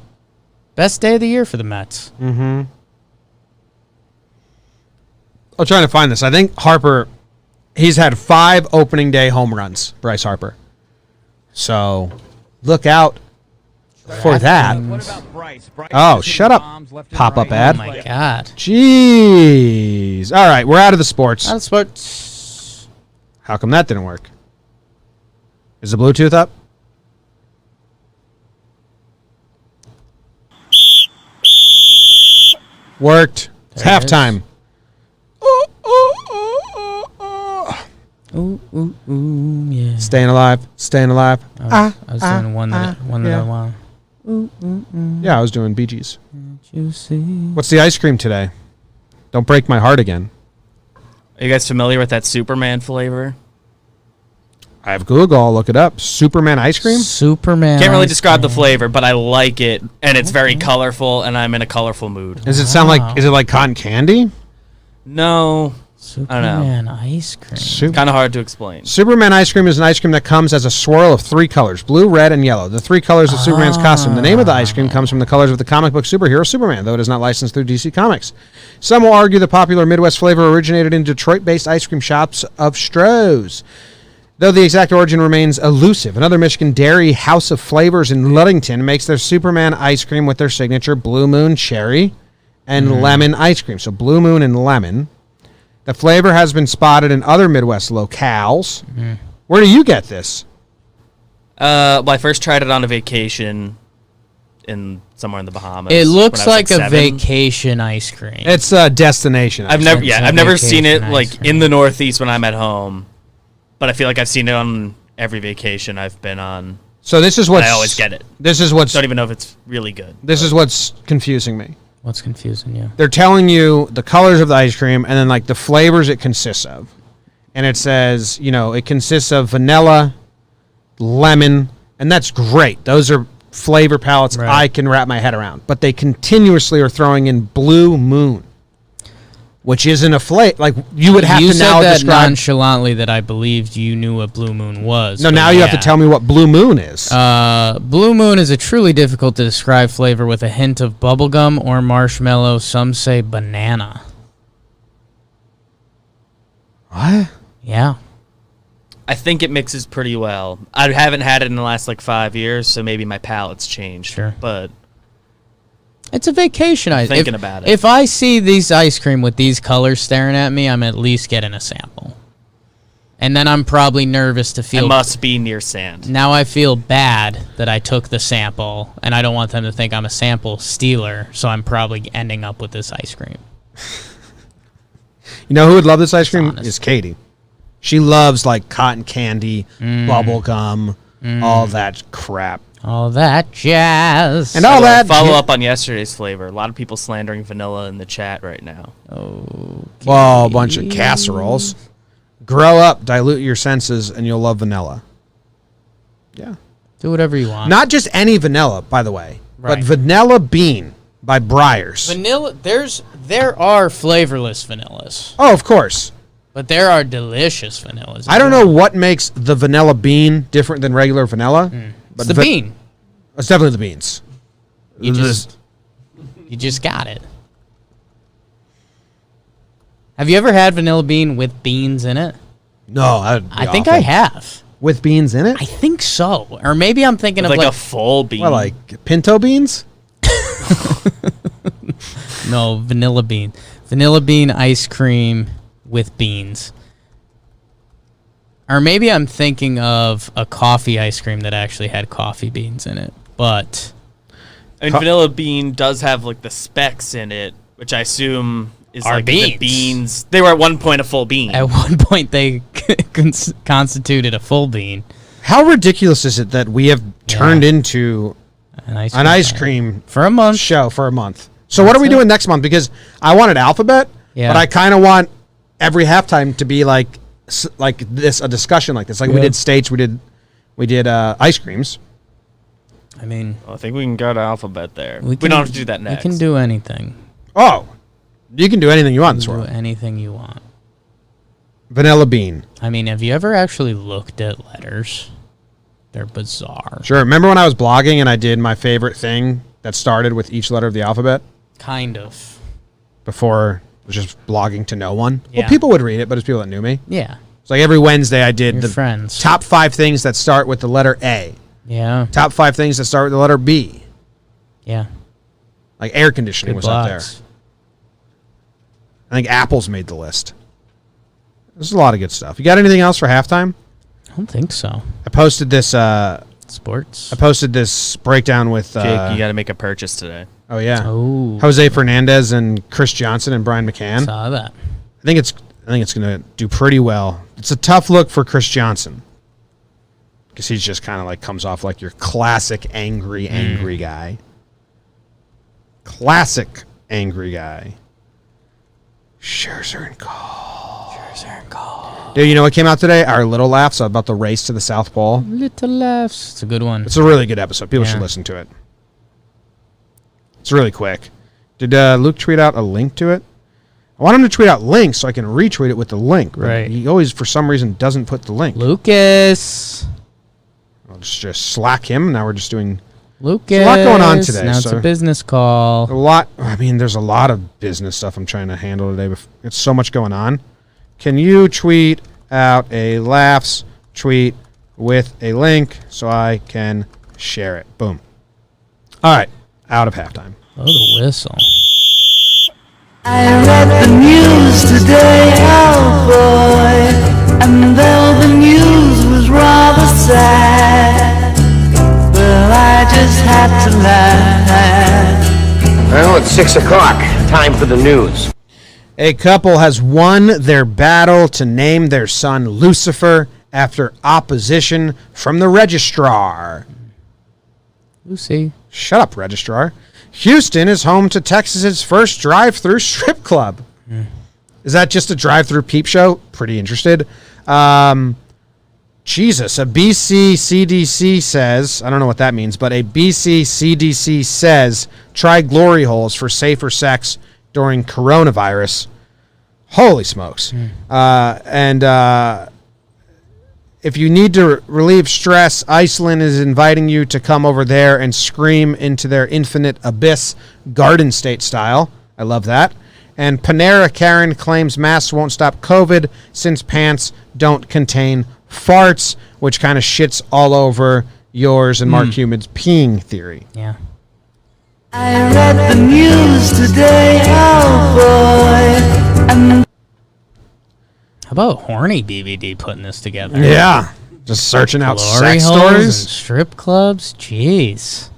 Best day of the year for the Mets. Mm-hmm. I'm trying to find this. I think Harper, he's had 5 opening day home runs, Bryce Harper. So look out for that. Oh, shut up, pop-up ad. Oh, my God. Jeez. All right, we're out of the sports. Out of sports. How come that didn't work? Is the Bluetooth up? Worked. It's There it halftime. Ooh, yeah. Staying alive. Staying alive. I was doing one that I want. Yeah, I was doing Bee Gees. You see. What's the ice cream today? Don't break my heart again. Are you guys familiar with that Superman flavor? I have Google. I'll look it up. Superman ice cream? Superman. Can't really ice describe the cream. flavor, but I like it, and it's very colorful, and I'm in a colorful mood. Does it sound like, is it like cotton candy? No, Superman ice cream. kind of hard to explain. Superman ice cream is an ice cream that comes as a swirl of 3 colors, blue, red, and yellow. The 3 colors of Superman's costume. The name of the ice cream comes from the colors of the comic book superhero Superman, though it is not licensed through DC Comics. Some will argue the popular Midwest flavor originated in Detroit-based ice cream shops of Stroh's, though the exact origin remains elusive. Another Michigan dairy House of Flavors in Ludington makes their Superman ice cream with their signature Blue Moon cherry and lemon ice cream. So Blue Moon and lemon. The flavor has been spotted in other Midwest locales. Where do you get this? Well, I first tried it on a vacation in somewhere in the Bahamas. It looks when I was, like a 7. vacation ice cream. It's a destination. I've a never seen it vacation ice like cream. in the Northeast when I'm at home, but I feel like I've seen it on every vacation I've been on. So this is what I always get it. This is what's Don't even know if it's really good. this is what's confusing me. What's confusing you? They're telling you the colors of the ice cream and then like the flavors it consists of. And it says, it consists of vanilla, lemon, and that's great. Those are flavor palettes Right. I can wrap my head around. But they continuously are throwing in Blue Moon. which isn't a flavor. Like, you would have You to said now that describe. nonchalantly that I believed you knew what Blue Moon was. No, but now you have to yeah. tell me what Blue Moon is. Blue Moon is a truly difficult to describe flavor with a hint of bubblegum or marshmallow. Some say banana. What? Yeah. I think it mixes pretty well. I haven't had it in the last 5 years, so maybe my palate's changed. Sure. But It's a vacation ice. Thinking about it. If I see these ice cream with these colors staring at me, I'm at least getting a sample. And then I'm probably nervous to I feel... must be near sand. Now I feel bad that I took the sample, and I don't want them to think I'm a sample stealer, so I'm probably ending up with this ice cream. You know who would love this ice cream? honest. Is Katie. She loves cotton candy, bubble gum, all that crap. All that jazz. And all that. Follow up on yesterday's flavor. A lot of people slandering vanilla in the chat right now. Well, a bunch of casseroles. Grow up, dilute your senses, and you'll love vanilla. Yeah. Do whatever you want. Not just any vanilla, by the way, but Right. Vanilla Bean by Breyers. Vanilla, there are flavorless vanillas, Oh, of course. but there are delicious vanillas. I don't know what makes the vanilla bean different than regular vanilla. It's the bean. It's definitely the beans. You just got it. Have you ever had vanilla bean with beans in it? No, I think I have. With beans in it? I think so. Or maybe I'm thinking of A full bean. Well, pinto beans? no, vanilla bean. Vanilla bean ice cream with beans. Or maybe I'm thinking of a coffee ice cream that actually had coffee beans in it. But I mean, vanilla bean does have the specks in it, which I assume is Are the beans. beans. They were at one point a full bean. at one point they constituted a full bean. How ridiculous is it that we have turned into An ice an ice cream for a month. show for a month? So what are we doing next month? Because I wanted alphabet, Yeah. but I kind of want every halftime to be like this, a discussion like this. We Yeah. did states, we did ice creams. I mean, I think we can go to alphabet there. We can- don't have to do that next. We can do anything. Oh, you can do anything you want in this Do world. anything you want. Vanilla bean. I mean, have you ever actually looked at letters? They're bizarre. Sure. Remember when I was blogging and I did my favorite thing that started with each letter of the alphabet Kind of. before it was just blogging to no one? Yeah. Well, people would read it, but it's people that knew me. Yeah. It's every Wednesday I did Your the friends. top 5 things that start with the letter A. Yeah. Top 5 things that start with the letter B. Yeah. Air conditioning Good was up there. blogs. I think Apple's made the list. There's a lot of good stuff. You got anything else for halftime? I don't think so. I posted this. Sports. I posted this breakdown with. Jake, you got to make a purchase today. Oh yeah. Oh. Jose Fernandez and Chris Johnson and Brian McCann. Saw that. I think it's going to do pretty well. It's a tough look for Chris Johnson because he's just kind of comes off like your classic angry guy. Classic angry guy. Scherzer and Cole. Dude, you know what came out today? Our little laughs about the race to the South Pole. Little laughs. It's a good one. It's a really good episode. People should listen to it. It's really quick. Did Luke tweet out a link to it? I want him to tweet out links so I can retweet it with the link. But Right. he always, for some reason, doesn't put the link. Lucas. I'll just slack him. Now we're just doing Lucas. a lot going on today, Now it's so- a business a call. lot. I mean, there's a lot of business stuff I'm trying to handle today. But it's so much going on. Can you tweet out a laughs tweet with a link so I can share it? Boom. All right. Out of halftime. Oh, the whistle. I read the news today, oh boy, and though the news was rather sad, well, I just had to laugh. Well, it's 6 o'clock. Time for the news. A couple has won their battle to name their son Lucifer after opposition from the registrar. Lucy. Shut up, registrar. Houston is home to Texas's first drive-thru strip club. Is that just a drive-thru peep show? Pretty interested. Jesus, a BC CDC says, I don't know what that means, but a BC CDC says try Gloryholes for safer sex during coronavirus. Holy smokes. And if you need to relieve stress, Iceland is inviting you to come over there and scream into their infinite abyss, Garden State style. I love that. And Panera Karen claims masks won't stop COVID since pants don't contain farts, which kind of shits all over yours and Mark Human's peeing theory. Yeah. I read the news today, oh boy. And How about horny BBD putting this together? Yeah. Just searching out Glory sex holes and stories. strip clubs? Jeez.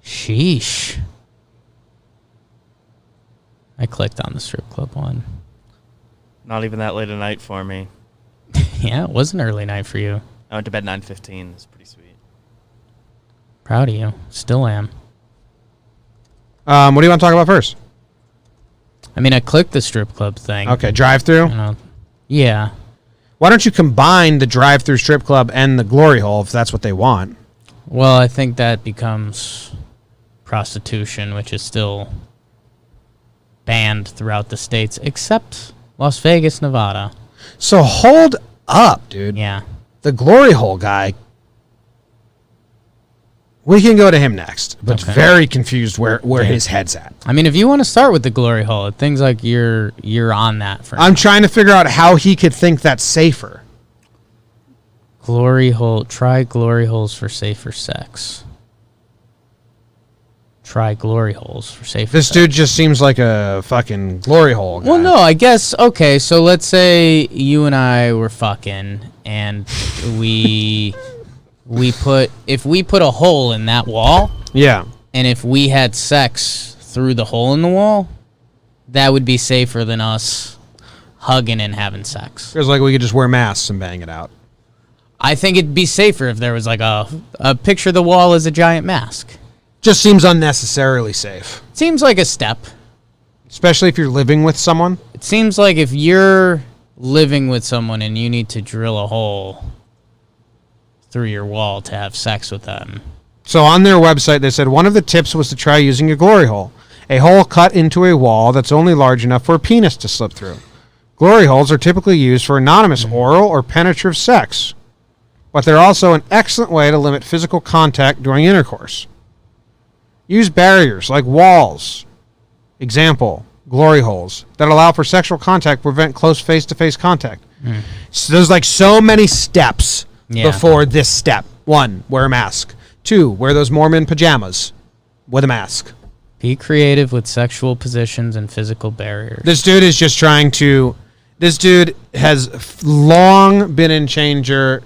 Sheesh. I clicked on the strip club one. Not even that late at night for me. Yeah, it was an early night for you. I went to bed 9:15. It's pretty sweet. Proud of you. Still am. What do you want to talk about first? I mean, I clicked the strip club thing. Okay, drive-through. You know, yeah. Why don't you combine the drive-through strip club and the glory hole if that's what they want? Well, I think that becomes prostitution, which is still banned throughout the states, except Las Vegas, Nevada. So hold up, dude. Yeah. The glory hole guy. We can go to him next, but Okay. very confused where his head's at. I mean, if you want to start with the glory hole, it things like you're on that for I'm now. trying to figure out how he could think that's safer. Glory hole. Try glory holes for safer sex. Try glory holes for safer This sex. dude just seems like a fucking glory hole guy. Well, no, I guess, okay, so let's say you and I were fucking, and if we put a hole in that wall, Yeah. and if we had sex through the hole in the wall, that would be safer than us hugging and having sex. Feels like we could just wear masks and bang it out. I think it'd be safer if there was like a picture of the wall as a giant mask. Just seems unnecessarily safe. Seems like a step. Especially if you're living with someone. It seems like if you're living with someone and you need to drill a hole through your wall to have sex with them. So on their website, they said one of the tips was to try using a glory hole. A hole cut into a wall that's only large enough for a penis to slip through. Glory holes are typically used for anonymous oral or penetrative sex, but they're also an excellent way to limit physical contact during intercourse. Use barriers like walls, example, glory holes, that allow for sexual contact, prevent close face-to-face contact. So there's like so many steps before this step. 1, wear a mask. 2, wear those Mormon pajamas with a mask. Be creative with sexual positions and physical barriers. This dude is just trying to. This dude has long been in favor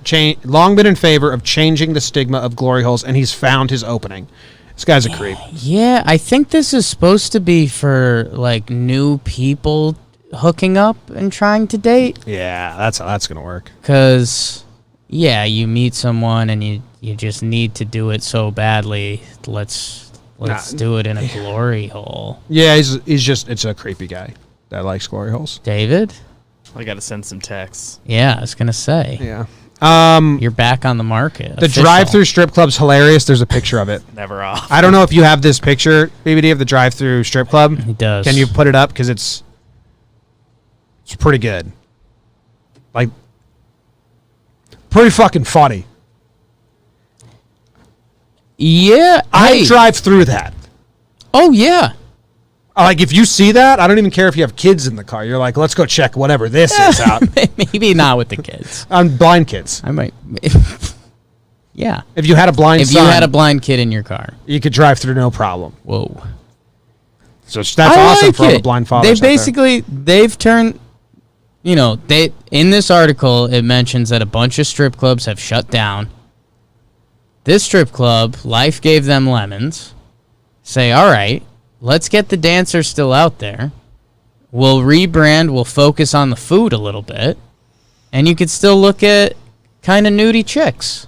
of changing the stigma of glory holes, and he's found his opening. This guy's a creep. Yeah, I think this is supposed to be for like new people hooking up and trying to date. Yeah, that's how that's gonna work. Because, yeah, you meet someone and you just need to do it so badly. Let's do it in a glory hole. Yeah, it's a creepy guy that likes glory holes. David? I got to send some texts. Yeah, I was going to say. Yeah. You're back on the market. The Official. drive-through strip club's hilarious. There's a picture of it. Never off. I don't know if you have this picture, BBD, of the drive-through strip club. He does. Can you put it up? Because it's pretty good. Like, pretty fucking funny. Yeah. I drive through that. Oh, yeah. Like, if you see that, I don't even care if you have kids in the car. You're like, let's go check whatever this is out. Maybe not with the kids. On blind kids. I might. Yeah. If you had a blind If son, you had a blind kid in your car. you could drive through no problem. Whoa. So that's awesome like for all the it. blind fathers. They've turned, in this article, it mentions that a bunch of strip clubs have shut down. This strip club, life gave them lemons. Say, all right, let's get the dancers still out there. We'll rebrand. We'll focus on the food a little bit. And you could still look at kind of nudie chicks.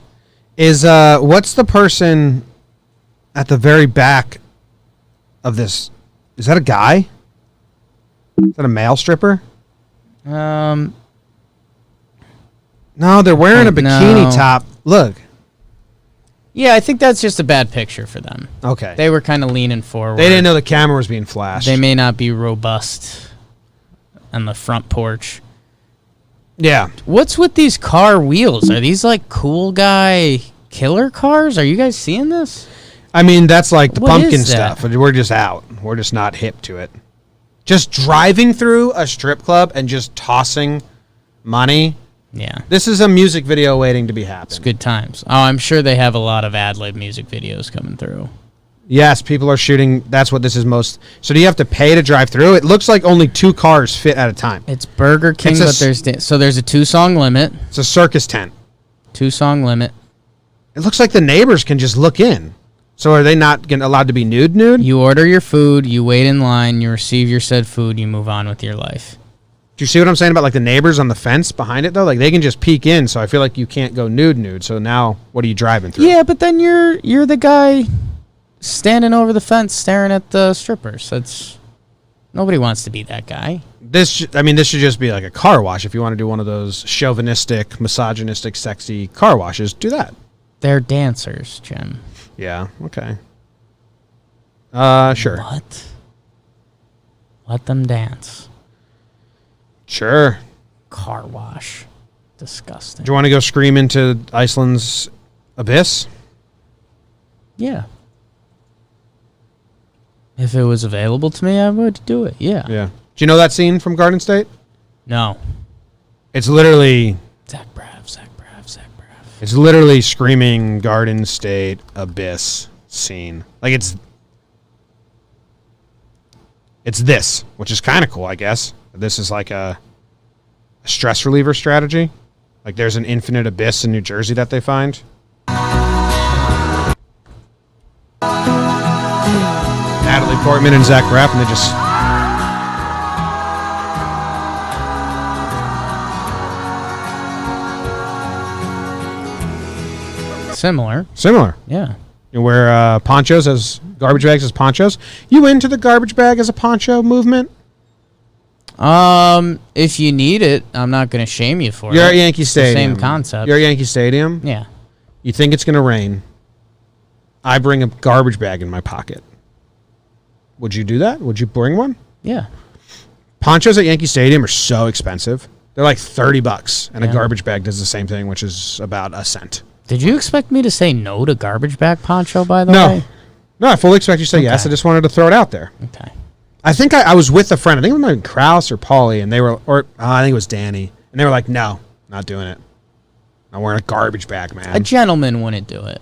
Is what's the person at the very back of this? Is that a guy? Is that a male stripper? Um, No, they're wearing a bikini no. top. Look. Yeah, I think that's just a bad picture for them. Okay. They were kind of leaning forward. They didn't know the camera was being flashed. They may not be robust on the front porch. Yeah. What's with these car wheels? Are these like cool guy killer cars? Are you guys seeing this? I mean, that's like the What pumpkin is that? stuff. We're just out. We're just not hip to it. Just driving through a strip club and just tossing money. Yeah. This is a music video waiting to be happened. It's good times. Oh, I'm sure they have a lot of ad-lib music videos coming through. Yes, people are shooting. That's what this is most. So do you have to pay to drive through? It looks like only 2 cars fit at a time. It's Burger King, It's a but there's a 2-song limit. It's a circus tent. 2-song limit. It looks like the neighbors can just look in. So are they not allowed to be nude? You order your food, you wait in line, you receive your said food, you move on with your life. Do you see what I'm saying about like the neighbors on the fence behind it though? Like they can just peek in. So I feel like you can't go nude. So now what are you driving through? Yeah, but then you're the guy standing over the fence staring at the strippers. That's nobody wants to be that guy. This should just be like a car wash. If you want to do one of those chauvinistic, misogynistic, sexy car washes, do that. They're dancers, Jim. Yeah. Okay. Sure. What? Let them dance. Sure. Car wash. Disgusting. Do you want to go scream into Iceland's abyss? Yeah. If it was available to me, I would do it. Yeah. Yeah. Do you know that scene from Garden State? No. It's literally Zach Braff. It's literally screaming Garden State abyss scene. Like it's this, which is kind of cool, I guess. This is like a stress reliever strategy. Like there's an infinite abyss in New Jersey that they find. Natalie Portman and Zach Braff, and they just Similar. Yeah. You wear ponchos as garbage bags as ponchos. You into the garbage bag as a poncho movement? If you need it, I'm not going to shame you for it. You're at Yankee It's the Stadium. same concept. You're at Yankee Stadium. Yeah. You think it's going to rain. I bring a garbage bag in my pocket. Would you do that? Would you bring one? Yeah. Ponchos at Yankee Stadium are so expensive. They're like $30, and Yeah. a garbage bag does the same thing, which is about a cent. Did you expect me to say no to garbage bag poncho, by the way? No, I fully expect you to say yes. Okay. I just wanted to throw it out there. Okay. I think I was with a friend. I think it was maybe Krause or Paulie, and they were, I think it was Danny, and they were like, "No, not doing it. I'm wearing a garbage bag, man." A gentleman wouldn't do it.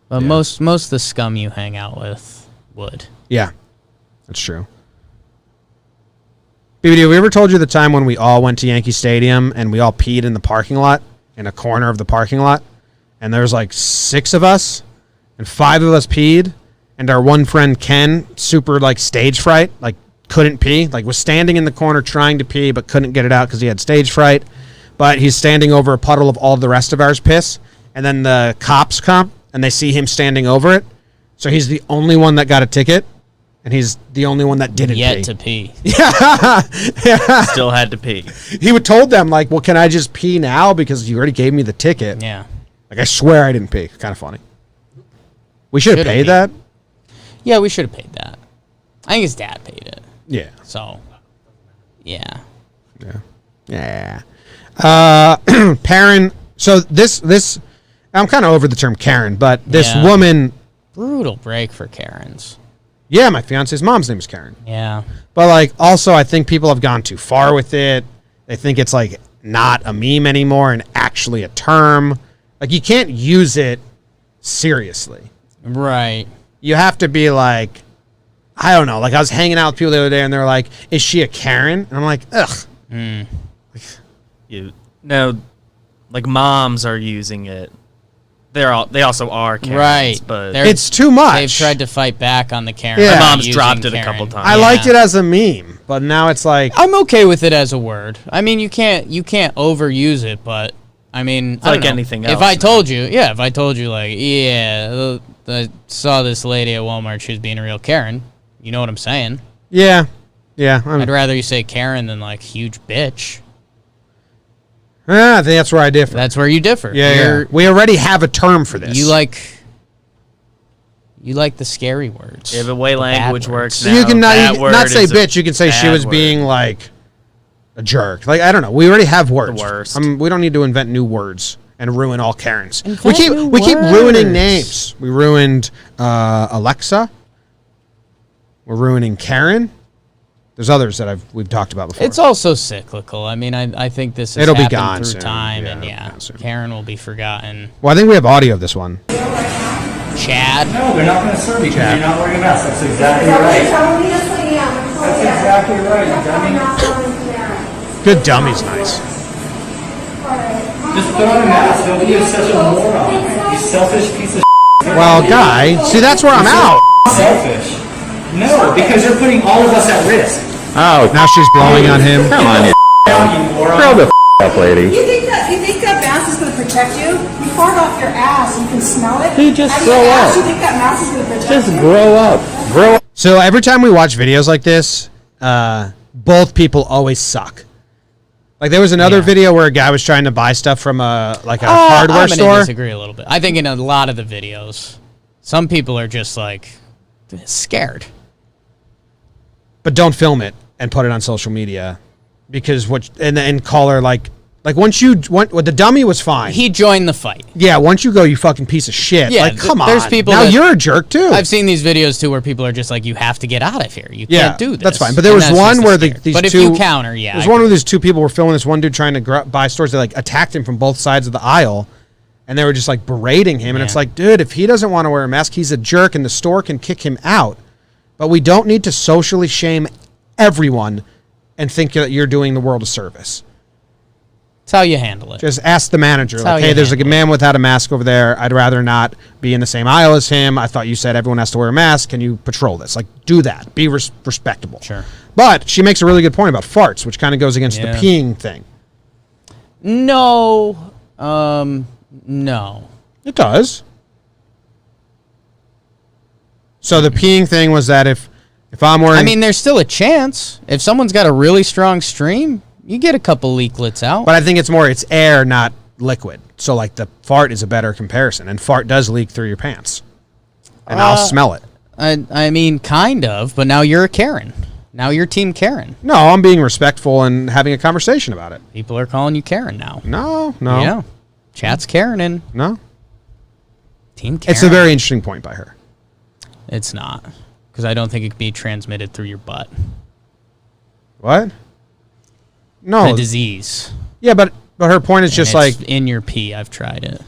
But Yeah. most of the scum you hang out with would. Yeah, that's true. BBD, have we ever told you the time when we all went to Yankee Stadium and we all peed in the parking lot, in a corner of the parking lot, and there was like 6 of us, and 5 of us peed, and our one friend Ken, super like stage fright, like couldn't pee, like was standing in the corner trying to pee but couldn't get it out because he had stage fright, but he's standing over a puddle of all the rest of ours piss, and then the cops come and they see him standing over it, so he's the only one that got a ticket. And he's the only one that didn't Yet pee. to pee. Still had to pee. He would told them, like, well, can I just pee now because you already gave me the ticket? Yeah. Like, I swear I didn't pee. Kind of funny. We should have Should've paid paid. that. Yeah, we should have paid that. I think his dad paid it. Yeah. So, yeah. Yeah. Perrin. So this, I'm kind of over the term Karen, but this Yeah. woman, Brutal break for Karens. yeah, my fiance's mom's name is Karen. Yeah. But, like, also I think people have gone too far with it. They think it's, like, not a meme anymore and actually a term. Like, you can't use it seriously. Right. You have to be like, I don't know. Like, I was hanging out with people the other day, and they're like, "Is she a Karen?" And I'm like, "Ugh." No, like moms are using it. They also are Karens, Right. but It's too much. They've tried to fight back on the Karen. Yeah. my My mom's using dropped it a Karen. couple times. I liked Yeah. it as a meme, but now it's like, I'm okay with it as a word. I mean, you can't overuse it, but I mean, I don't like know. anything If else, I man. told you, like, yeah, I saw this lady at Walmart. She was being a real Karen. You know what I'm saying? yeah. I'd rather you say Karen than like huge bitch. I think that's where I differ. That's where you differ. Yeah. We already have a term for this. You like the scary words. Yeah, the way the bad language words. works So now. you can that not word say is a bitch. You can say she bad was word. being like A jerk. Like, I don't know. We already have words. The worst. We don't need to invent new words and ruin all Karens. Invent new We keep words. ruining names. We ruined Alexa. We're ruining Karen. There's others that we've talked about before. It's also cyclical. I mean, I think this has It'll be happened gone through soon. time, Yeah, and it'll be gone soon. Karen will be forgotten. Well, I think we have audio of this one. Chad. No, they're not going to serve you because Chad. you're not wearing a mask. That's exactly right. That's exactly right, you dummy. Good dummy's nice. Just put on a mask. Don't be such a moron. You selfish piece of Well, guy, see, that's where I'm out. selfish. No, because you're putting all of us at risk. Oh, Now she's blowing on him. come on, you You moron. grow the up, lady. You think that mask is going to protect you? You fart off your ass, you can smell it. Dude, just Out of grow your ass, up. You think that mask is going to protect Just you? grow up. Grow up. So every time we watch videos like this, both people always suck. Like there was another video where a guy was trying to buy stuff from a hardware I'm store. gonna disagree a little bit. I think in a lot of the videos, some people are just like scared. But don't film it and put it on social media because and call her like once the dummy was fine. He joined the fight. Yeah, once you go, you fucking piece of shit. Yeah, like come on. there's people now that- you're a jerk too. I've seen these videos too where people are just like, "You have to get out of here. You Yeah, can't do this." that's fine. But there And was that's one just where scared. these But if two. you counter, yeah, There's I one agree. where these two people were filming this one dude trying to buy stores. They like attacked him from both sides of the aisle, and they were just like berating him. And it's Yeah. like, dude, if he doesn't want to wear a mask, he's a jerk, and the store can kick him out. But we don't need to socially shame everyone and think that you're doing the world a service. It's how you handle it. Just ask the manager, how like, hey, you there's a handle man without a mask over there. I'd rather not be in the same aisle as him. I thought you said everyone has to wear a mask. Can you patrol this? Like, do that. Be respectable. Sure. But she makes a really good point about farts, which kind of goes against the Yeah. peeing thing. No, no. It does. So the peeing thing was that if I'm wearing... I mean, there's still a chance. If someone's got a really strong stream, you get a couple leaklets out. But I think it's air, not liquid. So, like, the fart is a better comparison. And fart does leak through your pants. And I'll smell it. I mean, kind of, but now you're a Karen. Now you're Team Karen. No, I'm being respectful and having a conversation about it. People are calling you Karen now. No. Yeah. Chat's Karen and No. Team Karen. It's a very interesting point by her. It's not. Because I don't think it could be transmitted through your butt. What? No. The disease. Yeah, but her point is And just it's like, in your pee. I've tried it.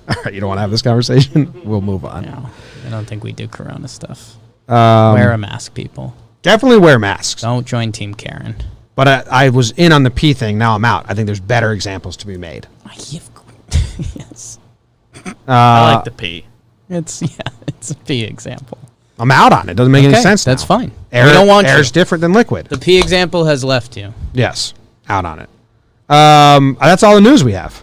all right, you don't want to have this conversation? We'll move on. No, I don't think we do Corona stuff. Um, Wear a mask, people. Definitely wear masks. Don't join Team Karen. But I was in on the pee thing. Now I'm out. I think there's better examples to be made. Yes. I like the pee. It's a pee example. I'm out on it. Doesn't make any Okay, sense. that's now. fine. Air, We don't want air's you. different than liquid. The pee example has left you. Yes, out on it. That's all the news we have.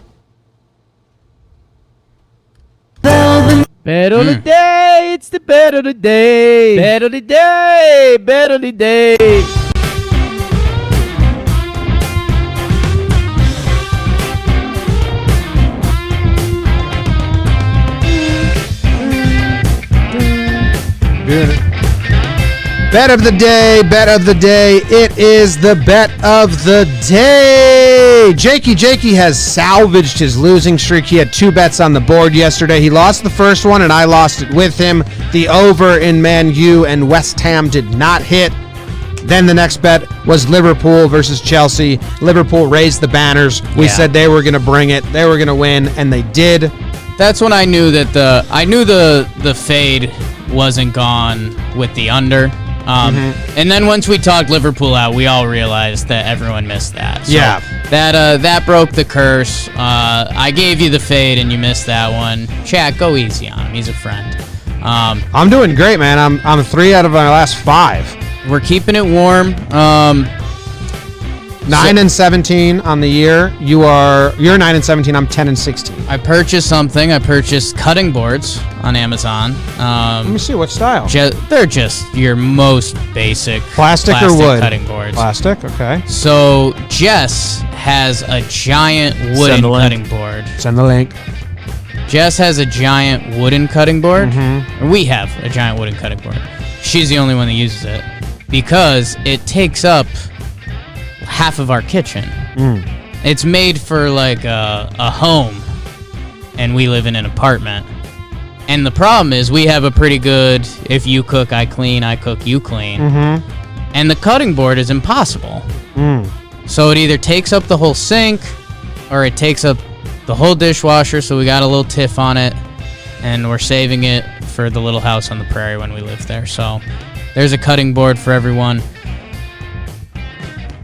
Bet of the day, it's the bet of the day. Bet of the day, bet of the day. Bet of the day, bet of the day. It is the bet of the day. Jakey has salvaged his losing streak. He had 2 bets on the board yesterday. He lost the first one, and I lost it with him. The over in Man U and West Ham did not hit. Then the next bet was Liverpool versus Chelsea. Liverpool raised the banners. We Yeah. said they were going to bring it. They were going to win, and they did. That's when I knew that the fade wasn't gone with the under. And then once we talked Liverpool out, we all realized that everyone missed that. So Yeah. that broke the curse. I gave you the fade and you missed that one. Chat, go easy on him. He's a friend. I'm doing great, man. I'm 3 out of my last 5. We're keeping it warm. 9 and 17 on the year. You're 9 and 17. I'm 10 and 16. I purchased something. I purchased cutting boards on Amazon. Let me see what style. They're just your most basic Plastic or wood? cutting boards. Plastic. Okay. So Jess has a giant wooden Send the link. cutting board. Send the link. Jess has a giant wooden cutting board. Mm-hmm. Or we have a giant wooden cutting board. She's the only one that uses it because it takes up half of our kitchen. It's made for like a home, and we live in an apartment. And the problem is we have a pretty good, if you cook, I clean, I cook, you clean. And the cutting board is impossible. So it either takes up the whole sink, or it takes up the whole dishwasher, so we got a little tiff on it, and we're saving it for the little house on the prairie when we live there. So there's a cutting board for everyone.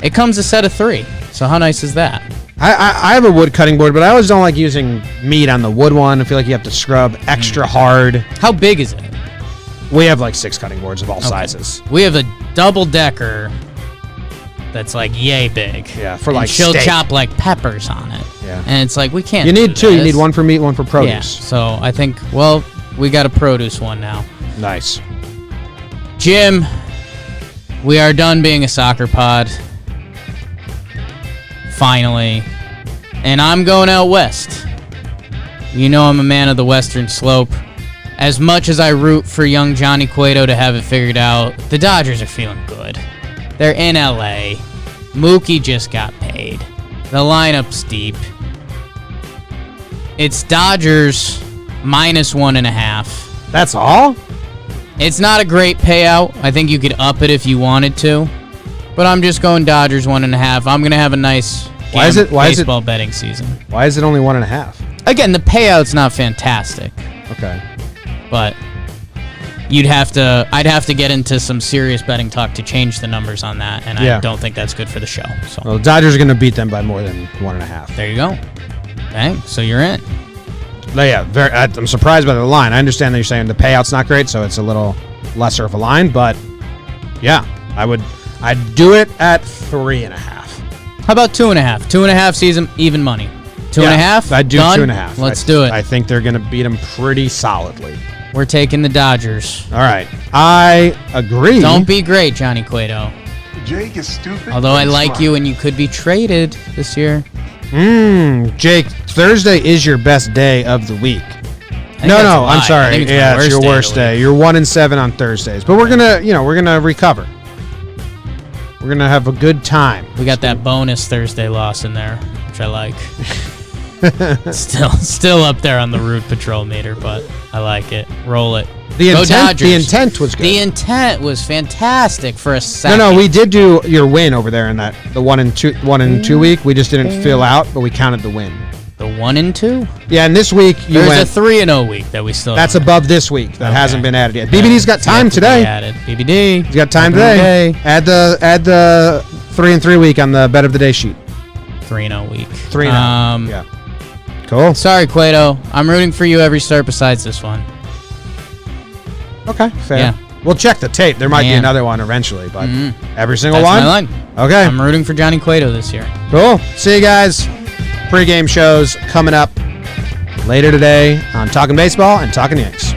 It comes a set of 3, so how nice is that? I have a wood cutting board, but I always don't like using meat on the wood one. I feel like you have to scrub extra hard. How big is it? We have like 6 cutting boards of all sizes. We have a double-decker that's like yay big. Yeah, for and like she'll steak. chop like peppers on it. Yeah. And it's like, we can't You do need 2. You this. need one for meat, one for produce. Yeah, so I think, well, we got a produce one now. Nice. Jim, we are done being a soccer pod. Finally. And I'm going out west. You know I'm a man of the western slope. As much as I root for young Johnny Cueto to have it figured out, the Dodgers are feeling good. They're in LA. Mookie just got paid. The lineup's deep. It's Dodgers -1.5. That's all? It's not a great payout. I think you could up it if you wanted to. But I'm just going Dodgers 1.5. I'm going to have a nice baseball betting season. Why is it only 1.5? Again, the payout's not fantastic. Okay. But I'd have to get into some serious betting talk to change the numbers on that, and I don't think that's good for the show. So Well, the Dodgers are going to beat them by more than 1.5. there you go. Bang. So you're in. But yeah, I'm surprised by the line. I understand that you're saying the payout's not great, so it's a little lesser of a line, but yeah, I'd do it at 3.5. How about 2.5? 2.5 season, even money. 2.5? I'd do Done? 2.5. Let's do it. I think they're going to beat them pretty solidly. We're taking the Dodgers. All right. I agree. Don't be great, Johnny Cueto. Jake is stupid. Although I like you and you could be traded this year. Jake, Thursday is your best day of the week. I No, think that's a I'm lie. I sorry. think it's my Yeah, it's your day of worst the day. week. You're 1-7 on Thursdays, but we're gonna recover. We're gonna have a good time. We got that bonus Thursday loss in there, which I like. Still up there on the route patrol meter, but I like it. Roll it. The Go intent, Dodgers. the intent was good. The intent was fantastic for a second. No, we did do your win over there in that the 1-2 week. We just didn't fill out, but we counted the win. The 1-2. Yeah, and this week you There's went. a 3-0 week that we still. That's don't above this week. That Okay. hasn't been added yet. BBD's got have. time Yet to be today. added. BBD. He's got time Okay. today. Add the 3-3 week on the bet of the day sheet. 3-0 week. 3-0. Yeah. Cool. Sorry, Cueto. I'm rooting for you every start besides this one. Okay. Fair. Yeah. We'll check the tape. There might be Man. another one eventually, but every single That's one. my line. Okay. I'm rooting for Johnny Cueto this year. Cool. See you guys. Pre-game shows coming up later today on Talking Baseball and Talking Yanks.